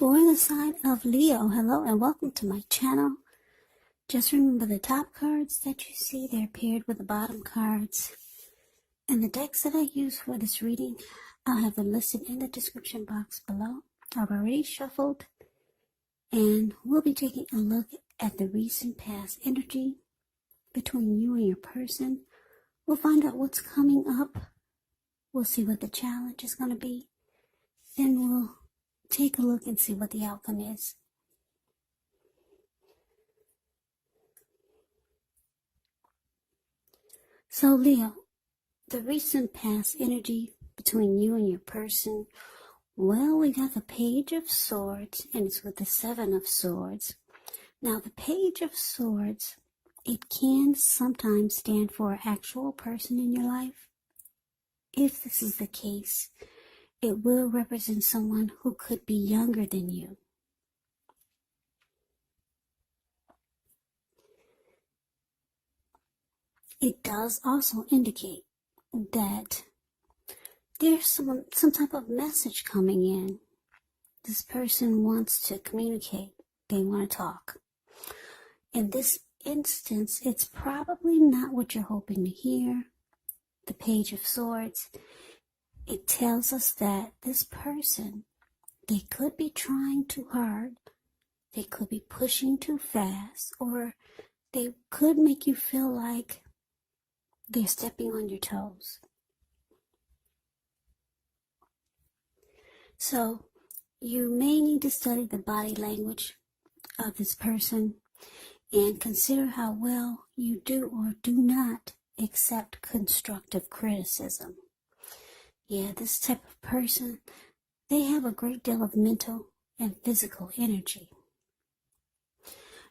For the sign of Leo, hello and welcome to my channel. Just remember the top cards that you see, they're paired with the bottom cards. And the decks that I use for this reading, I'll have them listed in the description box below. I've already shuffled, and we'll be taking a look at the recent past energy between you and your person. We'll find out what's coming up. We'll see what the challenge is going to be. Then we'll take a look and see what the outcome is. So Leo, the recent past energy between you and your person, well, we got the Page of Swords, and it's with the Seven of Swords. Now, the Page of Swords, it can sometimes stand for an actual person in your life. If this is the case, it will represent someone who could be younger than you. It does also indicate that there's some type of message coming in. This person wants to communicate. They want to talk. In this instance, it's probably not what you're hoping to hear. The Page of Swords, it tells us that this person, they could be trying too hard, they could be pushing too fast, or they could make you feel like they're stepping on your toes. So you may need to study the body language of this person and consider how well you do or do not accept constructive criticism. Yeah, this type of person, they have a great deal of mental and physical energy.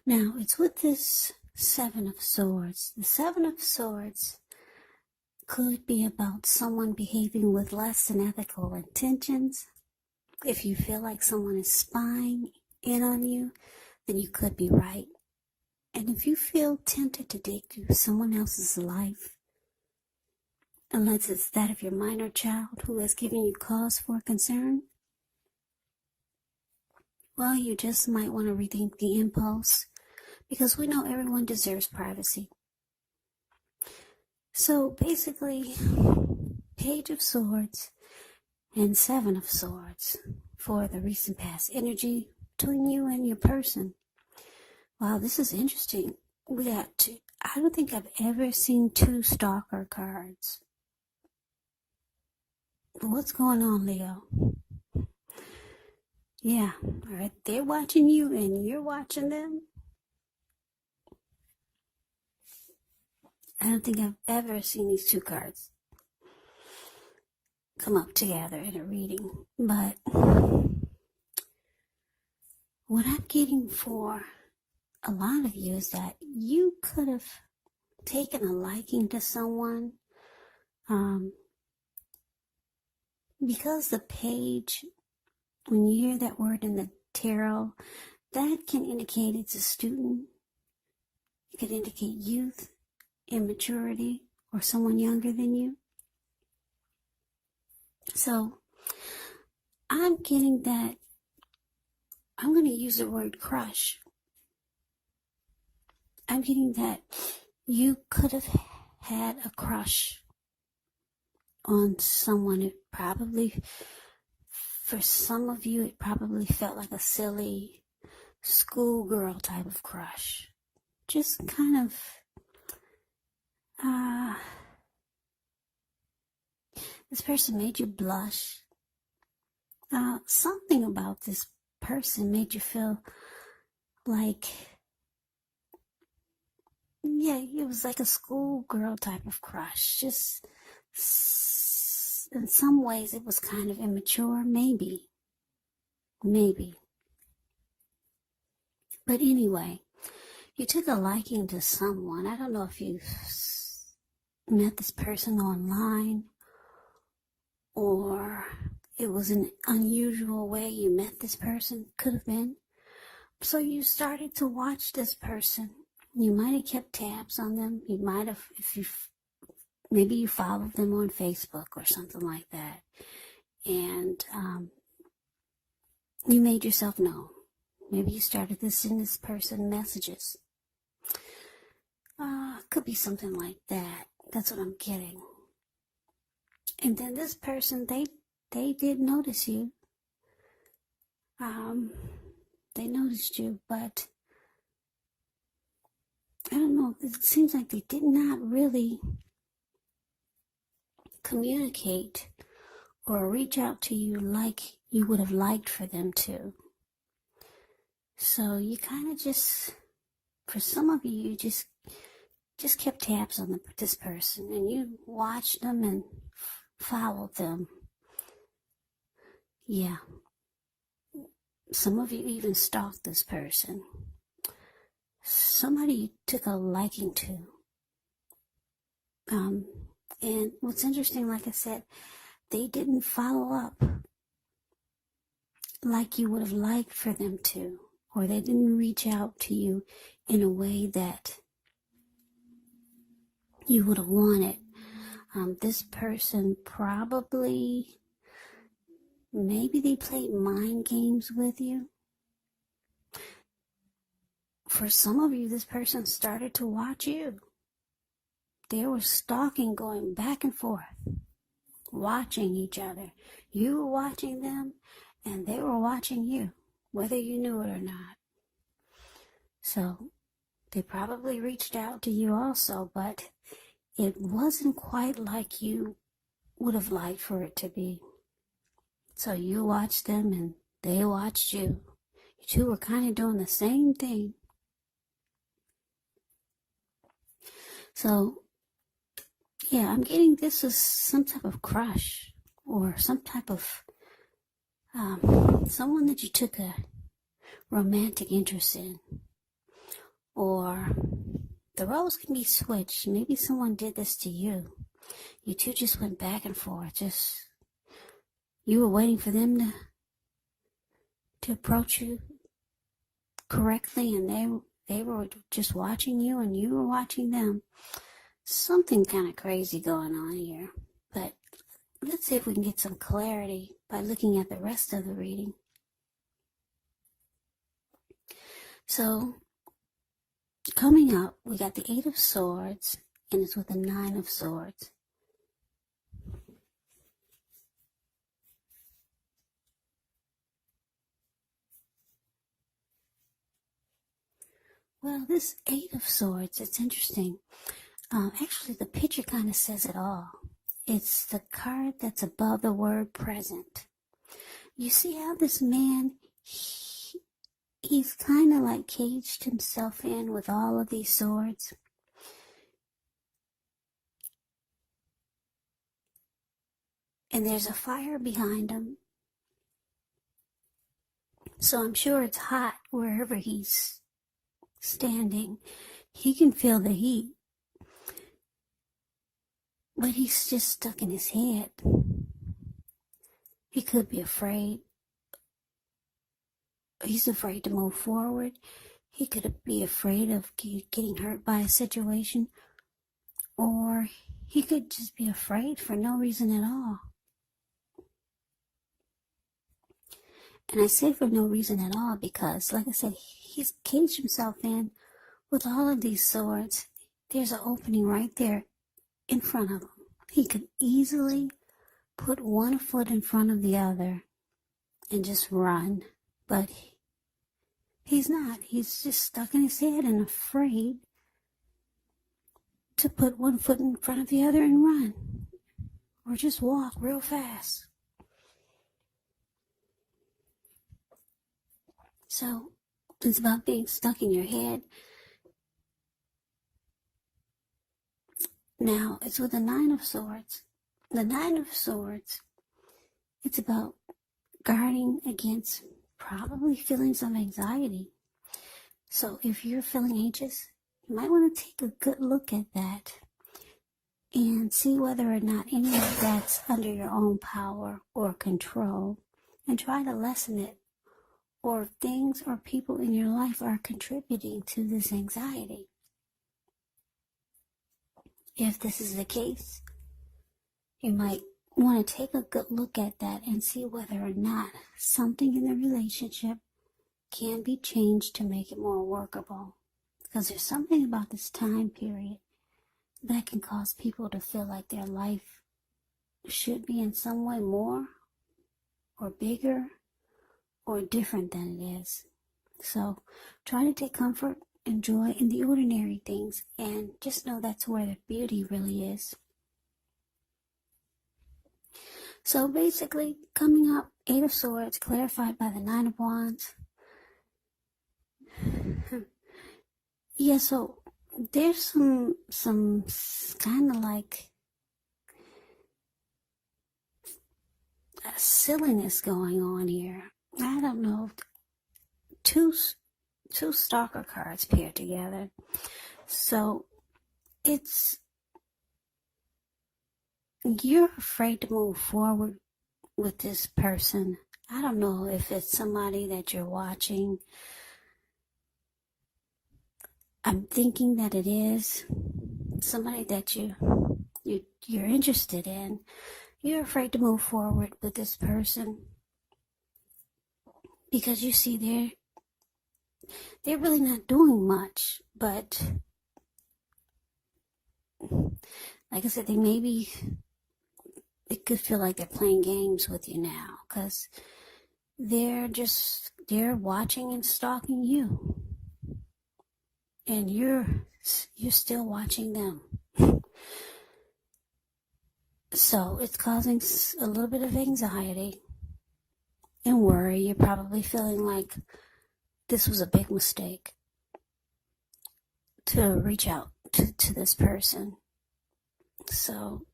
Now, it's with this Seven of Swords. The Seven of Swords could be about someone behaving with less than ethical intentions. If you feel like someone is spying in on you, then you could be right. And if you feel tempted to dig through someone else's life, unless it's that of your minor child who has given you cause for concern, well, you just might want to rethink the impulse, because we know everyone deserves privacy. So basically, Page of Swords and Seven of Swords for the recent past energy between you and your person. Wow, this is interesting. We got two. I don't think I've ever seen two stalker cards. What's going on, Leo? Yeah, all right. They're watching you and you're watching them. I don't think I've ever seen these two cards come up together in a reading. But what I'm getting for a lot of you is that you could have taken a liking to someone. Because the page, when you hear that word in the tarot, that can indicate it's a student. It could indicate youth, immaturity, or someone younger than you. So I'm getting that, I'm going to use the word crush. I'm getting that you could have had a crush on someone. It probably, for some of you, it probably felt like a silly schoolgirl type of crush. Just kind of, this person made you blush. Something about this person made you feel like, yeah, it was like a schoolgirl type of crush. Just, in some ways, it was kind of immature, maybe. But anyway, you took a liking to someone. I don't know if you met this person online, or it was an unusual way you met this person. Could have been. So you started to watch this person. You might have kept tabs on them. You might have, maybe you followed them on Facebook or something like that. And You made yourself known. Maybe you started to send this person messages. Could be something like that. That's what I'm getting. And then this person, they did notice you. They noticed you, but I don't know. It seems like they did not really communicate or reach out to you like you would have liked for them to. So you kind of just, for some of you, you just kept tabs on this person, and you watched them and followed them. Yeah. Some of you even stalked this person. Somebody you took a liking to. And what's interesting, like I said, they didn't follow up like you would have liked for them to, or they didn't reach out to you in a way that you would have wanted. This person probably, maybe they played mind games with you. For some of you, this person started to watch you. They were stalking, going back and forth, watching each other. You were watching them, and they were watching you, whether you knew it or not. So they probably reached out to you also, but it wasn't quite like you would have liked for it to be. So you watched them and they watched you. You two were kind of doing the same thing. So, yeah, I'm getting this as some type of crush or some type of someone that you took a romantic interest in. Or the roles can be switched. Maybe someone did this to you. You two just went back and forth. You were waiting for them to approach you correctly, and they were just watching you, and you were watching them. Something kind of crazy going on here. But let's see if we can get some clarity by looking at the rest of the reading. So, coming up, we got the 8 of Swords, and it's with the 9 of Swords. Well, this 8 of Swords, it's interesting. Actually, the picture kind of says it all. It's the card that's above the word present. You see how this man, he's kind of like caged himself in with all of these swords. And there's a fire behind him. So I'm sure it's hot wherever he's standing. He can feel the heat. But he's just stuck in his head. He could be afraid. He's afraid to move forward. He could be afraid of getting hurt by a situation. Or he could just be afraid for no reason at all. And I say for no reason at all because, like I said, he's caged himself in with all of these swords. There's an opening right there in front of him. He could easily put one foot in front of the other and just run. But he's not. He's just stuck in his head and afraid to put one foot in front of the other and run. Or just walk real fast. So, it's about being stuck in your head. Now, it's with the 9 of Swords. The 9 of Swords, it's about guarding against probably feelings of anxiety. So, if you're feeling anxious, you might want to take a good look at that and see whether or not any of that's under your own power or control and try to lessen it. Or if things or people in your life are contributing to this anxiety. If this is the case, you might want to take a good look at that and see whether or not something in the relationship can be changed to make it more workable. Because there's something about this time period that can cause people to feel like their life should be in some way more or bigger or different than it is. So try to take comfort and joy in the ordinary things, and just know that's where the beauty really is. So basically, coming up, 8 of Swords, clarified by the 9 of Wands. Yeah, so there's some kind of like silliness going on here. I don't know. Two stalker cards paired together. So you're afraid to move forward with this person. I don't know if it's somebody that you're watching. I'm thinking that it is somebody that you're interested in. You're afraid to move forward with this person because you see they're really not doing much, but like I said, it could feel like they're playing games with you now because they're watching and stalking you, and you're still watching them. So it's causing a little bit of anxiety and worry. You're probably feeling like this was a big mistake to reach out to this person. So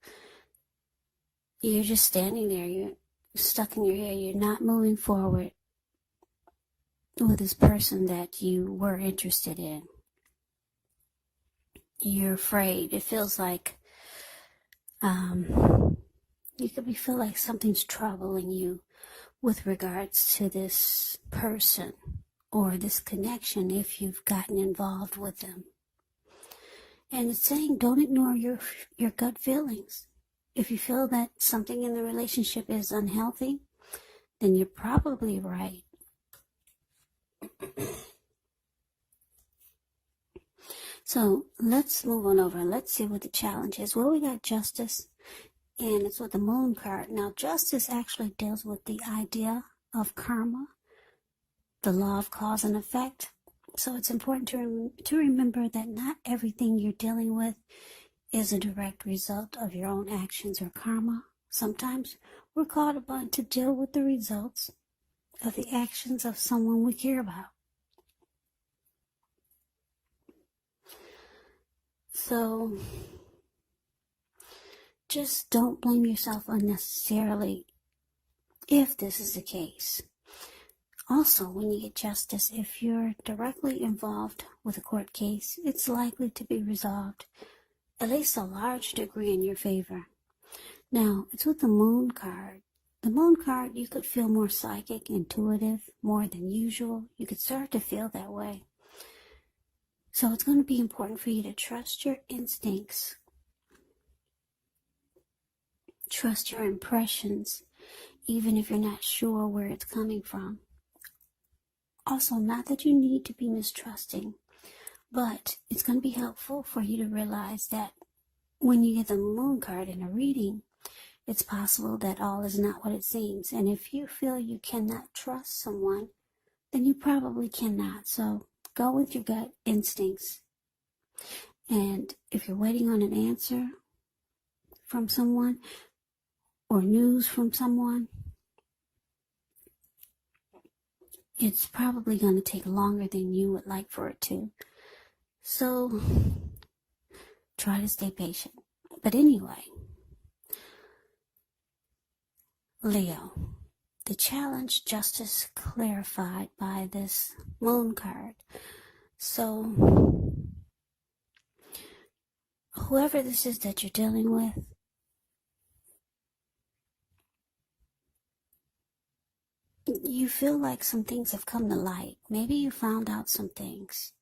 you're just standing there, you're stuck in your head, you're not moving forward with this person that you were interested in. You're afraid. It feels like you could feel like something's troubling you with regards to this person or this connection if you've gotten involved with them. And it's saying don't ignore your gut feelings. If you feel that something in the relationship is unhealthy, then you're probably right. So let's move on over and let's see what the challenge is. Well, we got Justice, and it's with the Moon card. Now, Justice actually deals with the idea of karma, the law of cause and effect. So it's important to remember that not everything you're dealing with is a direct result of your own actions or karma. Sometimes we're called upon to deal with the results of the actions of someone we care about. So just don't blame yourself unnecessarily if this is the case. Also, when you get Justice, if you're directly involved with a court case, it's likely to be resolved at least a large degree in your favor. Now, it's with the Moon card. The Moon card, you could feel more psychic, intuitive, more than usual. You could start to feel that way. So it's going to be important for you to trust your instincts. Trust your impressions, even if you're not sure where it's coming from. Also, not that you need to be mistrusting, but it's going to be helpful for you to realize that when you get the Moon card in a reading, it's possible that all is not what it seems. And if you feel you cannot trust someone, then you probably cannot. So go with your gut instincts. And if you're waiting on an answer from someone or news from someone, it's probably going to take longer than you would like for it to. So try to stay patient. But anyway, Leo, the challenge, Justice, clarified by this Moon card. So whoever this is that you're dealing with, you feel like some things have come to light. Maybe you found out some things.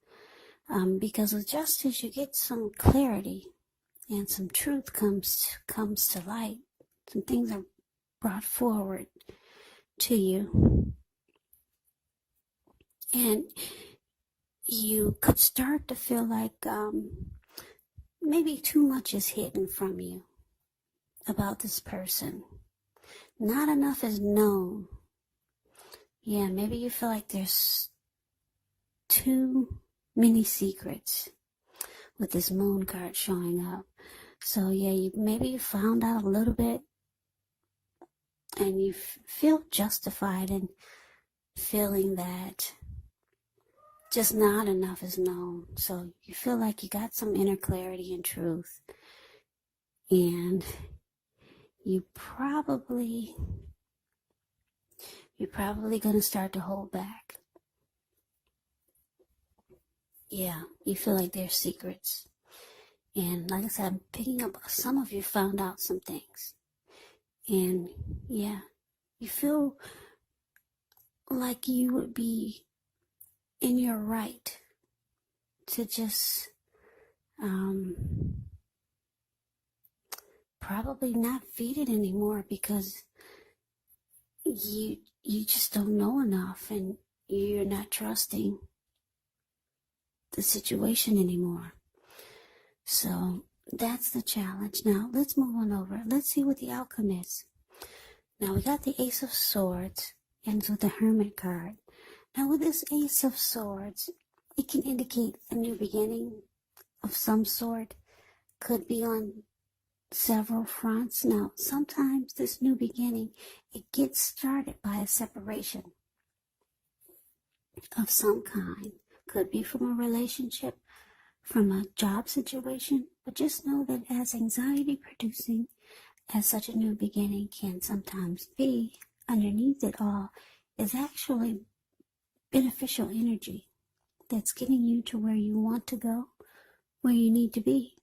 Because with Justice, you get some clarity and some truth comes to light. Some things are brought forward to you. And you could start to feel like maybe too much is hidden from you about this person. Not enough is known. Yeah, maybe you feel like there's too many secrets with this moon card showing up. So yeah, maybe you found out a little bit and you feel justified in feeling that just not enough is known. So you feel like you got some inner clarity and truth. And you're probably going to start to hold back. Yeah, you feel like there's secrets. And like I said, I'm picking up, some of you found out some things. And yeah, you feel like you would be in your right to just probably not feed it anymore, because you just don't know enough and you're not trusting the situation anymore. So that's the challenge. Now let's move on over. Let's see what the outcome is. Now we got the Ace of Swords, ends with the Hermit card. Now with this Ace of Swords, it can indicate a new beginning of some sort. Could be on several fronts. Now sometimes this new beginning, it gets started by a separation of some kind. Could be from a relationship, from a job situation, but just know that as anxiety producing as such a new beginning can sometimes be, underneath it all is actually beneficial energy that's getting you to where you want to go, where you need to be.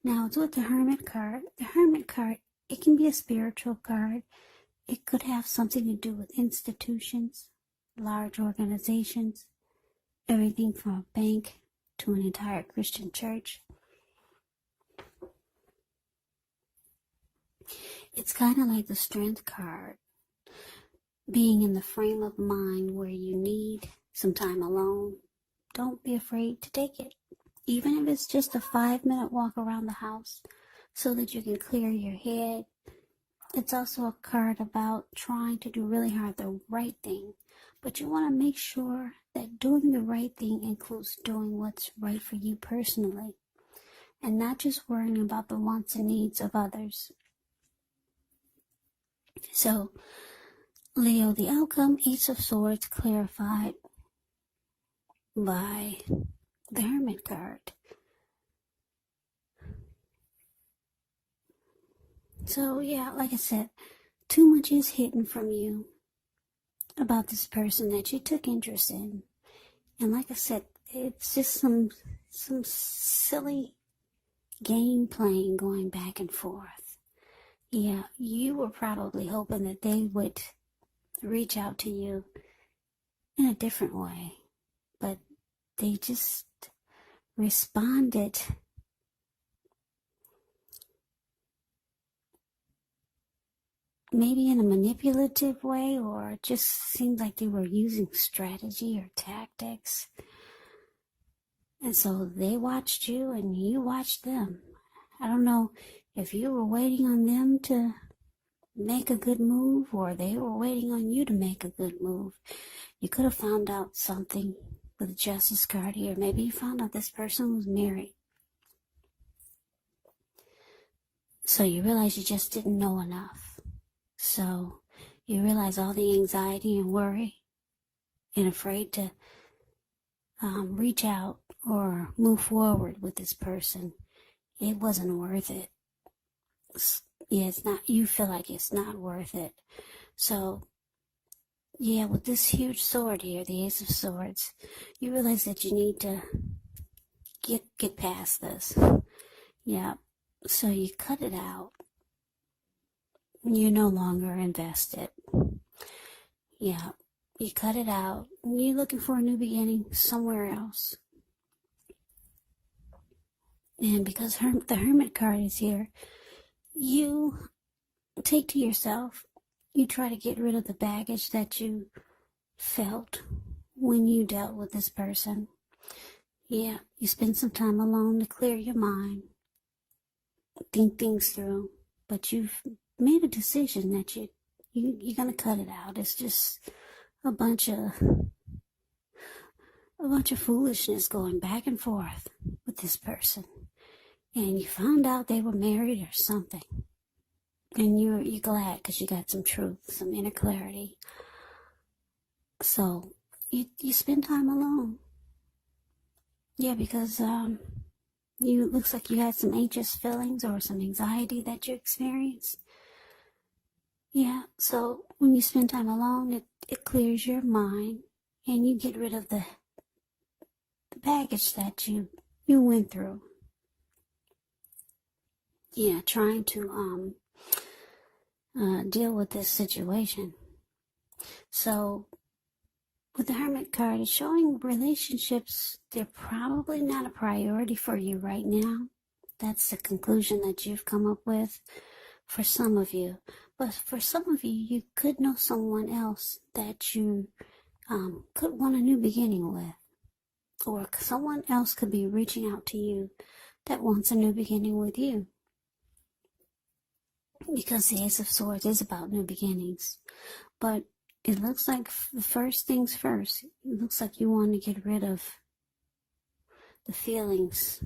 Now it's with the Hermit card. The Hermit card, it can be a spiritual card. It could have something to do with institutions, large organizations, everything from a bank to an entire Christian church. It's kind of like the Strength card, being in the frame of mind where you need some time alone. Don't be afraid to take it, even if it's just a 5-minute walk around the house so that you can clear your head. It's also a card about trying to do really hard the right thing, but you want to make sure that doing the right thing includes doing what's right for you personally, and not just worrying about the wants and needs of others. So, Leo, the outcome, Ace of Swords, clarified by the Hermit card. So, yeah, like I said, too much is hidden from you about this person that you took interest in. And like I said, it's just some silly game playing going back and forth. Yeah, you were probably hoping that they would reach out to you in a different way, but they just responded maybe in a manipulative way, or it just seemed like they were using strategy or tactics. And so they watched you and you watched them. I don't know if you were waiting on them to make a good move or they were waiting on you to make a good move. You could have found out something with the Justice card here. Maybe you found out this person was married. So you realize you just didn't know enough. So you realize all the anxiety and worry and afraid to reach out or move forward with this person. It wasn't worth it. Yeah, it's not, you feel like it's not worth it. So, yeah, with this huge sword here, the Ace of Swords, you realize that you need to get past this. Yeah, so you cut it out. You're no longer invested. Yeah, you cut it out. You're looking for a new beginning somewhere else. And because the Hermit card is here, you take to yourself, you try to get rid of the baggage that you felt when you dealt with this person. Yeah, you spend some time alone to clear your mind, think things through, but you've made a decision that you're gonna cut it out. It's just a bunch of foolishness going back and forth with this person, and you found out they were married or something, and you're glad because you got some truth, some inner clarity. So you spend time alone. Yeah, because looks like you had some anxious feelings or some anxiety that you experienced. Yeah, so when you spend time alone, it clears your mind, and you get rid of the baggage that you went through. Yeah, trying to deal with this situation. So with the Hermit card, it's showing relationships, they're probably not a priority for you right now. That's the conclusion that you've come up with for some of you. But for some of you, you could know someone else that you could want a new beginning with. Or someone else could be reaching out to you that wants a new beginning with you. Because the Ace of Swords is about new beginnings. But it looks like the first things first. It looks like you want to get rid of the feelings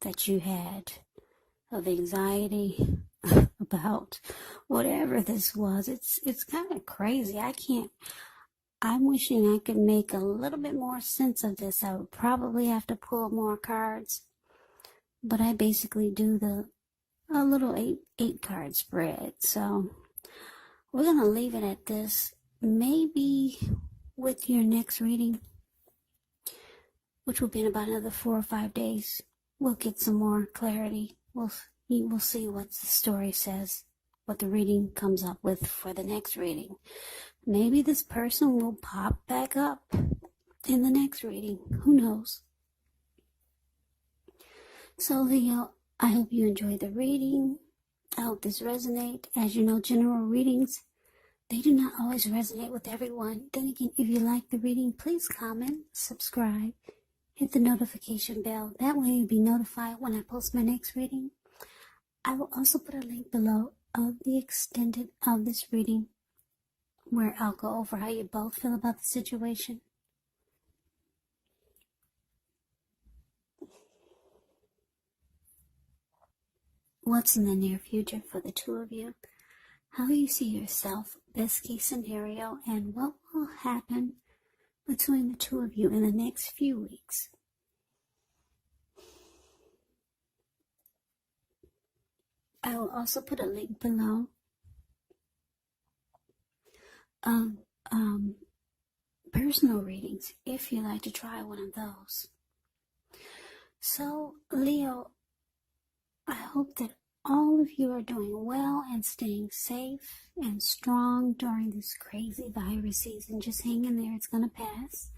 that you had of anxiety about whatever this was. It's kind of crazy. I'm wishing I could make a little bit more sense of this. I would probably have to pull more cards, but I basically do a little eight card spread. So we're going to leave it at this. Maybe with your next reading, which will be in about another 4 or 5 days, we'll get some more clarity. We'll see what the story says, what the reading comes up with for the next reading. Maybe this person will pop back up in the next reading. Who knows? So Leo, I hope you enjoyed the reading. I hope this resonates. As you know, general readings, they do not always resonate with everyone. Then again, if you like the reading, please comment, subscribe, hit the notification bell. That way you'll be notified when I post my next reading. I will also put a link below of the extended of this reading, where I'll go over how you both feel about the situation. What's in the near future for the two of you? How you see yourself, best case scenario, and what will happen between the two of you in the next few weeks. I will also put a link below of personal readings if you like to try one of those. So, Leo, I hope that all of you are doing well and staying safe and strong during this crazy virus season. Just hang in there. It's going to pass.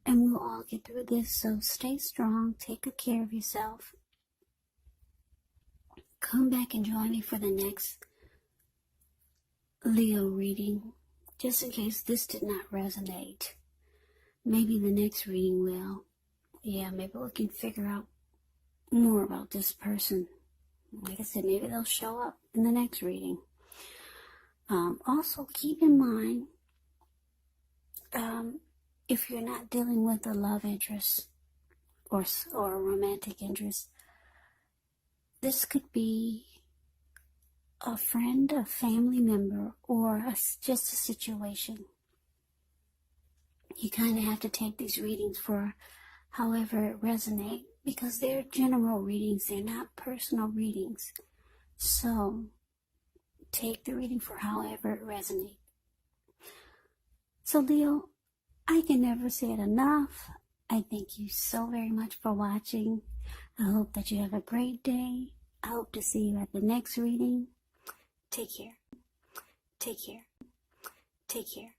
And we'll all get through this. So stay strong. Take good care of yourself. Come back and join me for the next Leo reading. Just in case this did not resonate. Maybe the next reading will. Yeah, maybe we can figure out more about this person. Like I said, maybe they'll show up in the next reading. Also, keep in mind, if you're not dealing with a love interest or a romantic interest, this could be a friend, a family member, or just a situation. You kind of have to take these readings for however it resonates, because they're general readings, they're not personal readings. So take the reading for however it resonates. So Leo, I can never say it enough. I thank you so very much for watching. I hope that you have a great day. I hope to see you at the next reading. Take care. Take care. Take care.